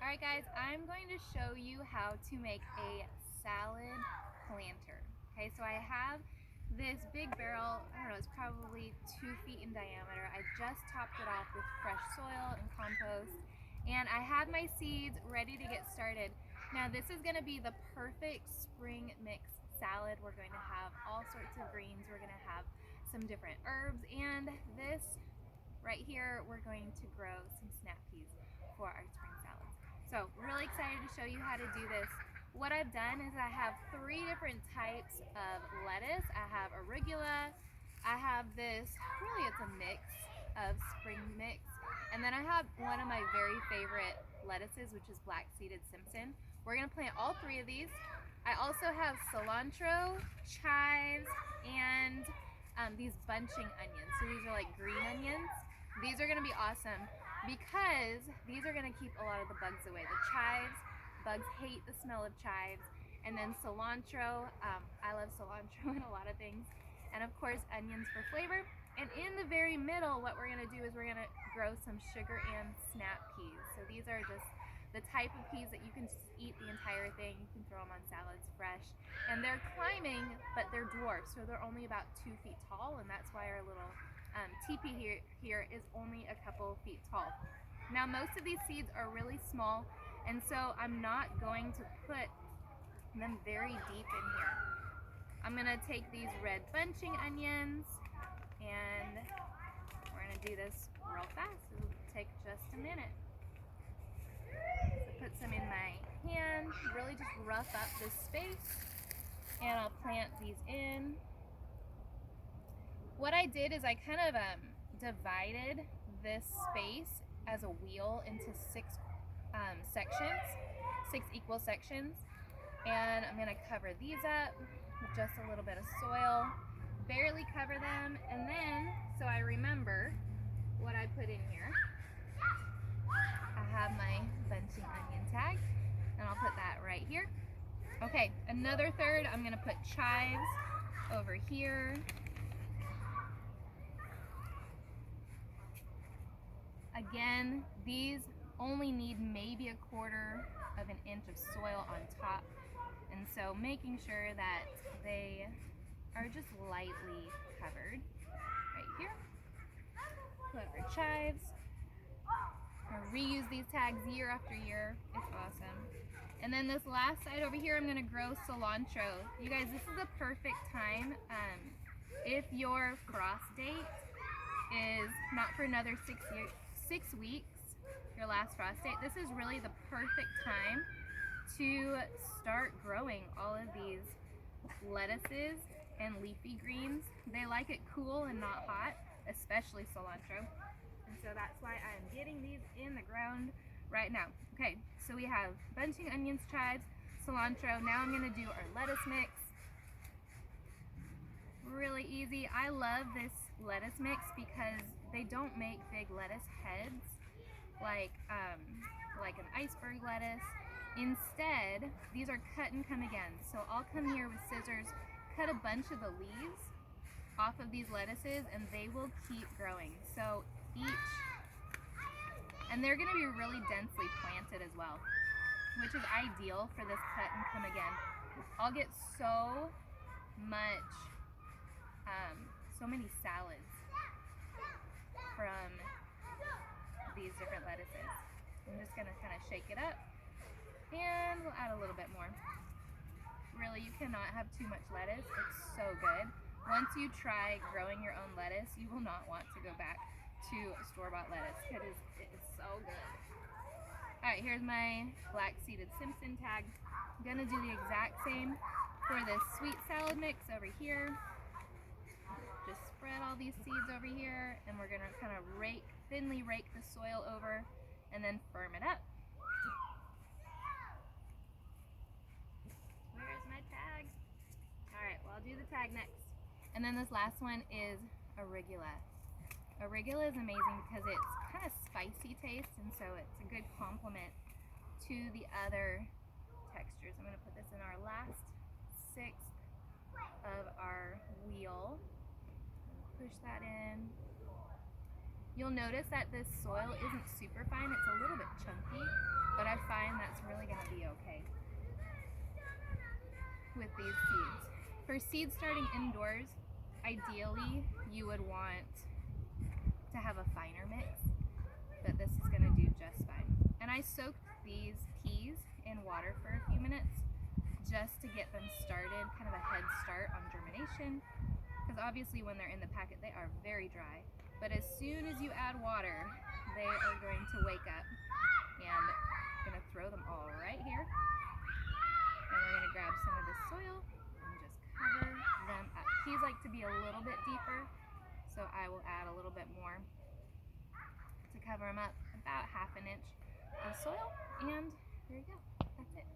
Alright guys, I'm going to show you how to make a salad planter. Okay, so I have this big barrel, I don't know, it's probably 2 feet in diameter. I just topped it off with fresh soil and compost, and I have my seeds ready to get started. Now this is going to be the perfect spring mix salad. We're going to have all sorts of greens, we're going to have some different herbs, and this right here we're going to grow some snap peas for our spring salads. So really excited to show you how to do this. What I've done is I have 3 different types of lettuce. I have arugula, I have this, really it's a mix of spring mix, and then I have one of my very favorite lettuces, which is black-seeded Simpson. We're gonna plant all 3 of these. I also have cilantro, chives, and these bunching onions. So these are like green onions. These are gonna be awesome because these are going to keep a lot of the bugs away. The chives, bugs hate the smell of chives. And then cilantro, I love cilantro in a lot of things. And of course onions for flavor. And in the very middle, what we're going to do is we're going to grow some sugar and snap peas. So these are just the type of peas that you can just eat the entire thing. You can throw them on salads fresh. And they're climbing, but they're dwarfs, so they're only about 2 feet tall, and that's why our little teepee here is only a couple feet tall. Now most of these seeds are really small, and so I'm not going to put them very deep in here. I'm gonna take these red bunching onions, and we're gonna do this real fast. It'll take just a minute. So put some in my hand, really just rough up this space, and I'll plant these in. What I did is I kind of divided this space as a wheel into 6 sections, 6 equal sections, and I'm going to cover these up with just a little bit of soil, barely cover them, and then, so I remember what I put in here, I have my bunching onion tag, and I'll put that right here. Okay, another third, I'm going to put chives over here. Again, these only need maybe a 1/4 of an inch of soil on top, and so making sure that they are just lightly covered right here. Put our chives. I'll reuse these tags year after year. It's awesome. And then this last side over here, I'm going to grow cilantro. You guys, this is a perfect time. If your frost date is not for another 6 weeks, your last frost date, this is really the perfect time to start growing all of these lettuces and leafy greens. They like it cool and not hot, especially cilantro. And so that's why I'm getting these in the ground right now. Okay, so we have bunching onions, chives, cilantro. Now I'm gonna do our lettuce mix. Really easy. I love this lettuce mix because they don't make big lettuce heads like an iceberg lettuce. Instead, these are cut and come again. So I'll come here with scissors, cut a bunch of the leaves off of these lettuces, and they will keep growing. So and they're gonna be really densely planted as well, which is ideal for this cut and come again. I'll get so many salads from these different lettuces. I'm just gonna kind of shake it up, and we'll add a little bit more. Really, you cannot have too much lettuce. It's so good. Once you try growing your own lettuce, you will not want to go back to store-bought lettuce. It is so good. Alright, here's my black-seeded Simpson tag. I'm gonna do the exact same for this sweet salad mix over here. Just spread all these seeds over here, and we're gonna kind of thinly rake the soil over, and then firm it up. Where's my tag? Alright, well I'll do the tag next. And then this last one is arugula. Arugula is amazing because it's kind of spicy taste, and so it's a good complement to the other textures. I'm going to put this in our last 6th of our wheel. Push that in. You'll notice that this soil isn't super fine. It's a little bit chunky, but I've find that's really going to be okay with these seeds. For seeds starting indoors, ideally you would want to have a finer mix, but this is going to do just fine. And I soaked these peas in water for a few minutes just to get them started, kind of a head start on germination, because obviously when they're in the packet they are very dry, but as soon as you add water they are going to wake up. And I'm going to throw them all right here, and we're going to grab some of the soil and just cover them up. Peas like to be a little bit deeper, so I will add a little bit more to cover them up, about ½ inch of soil, and there you go. That's it.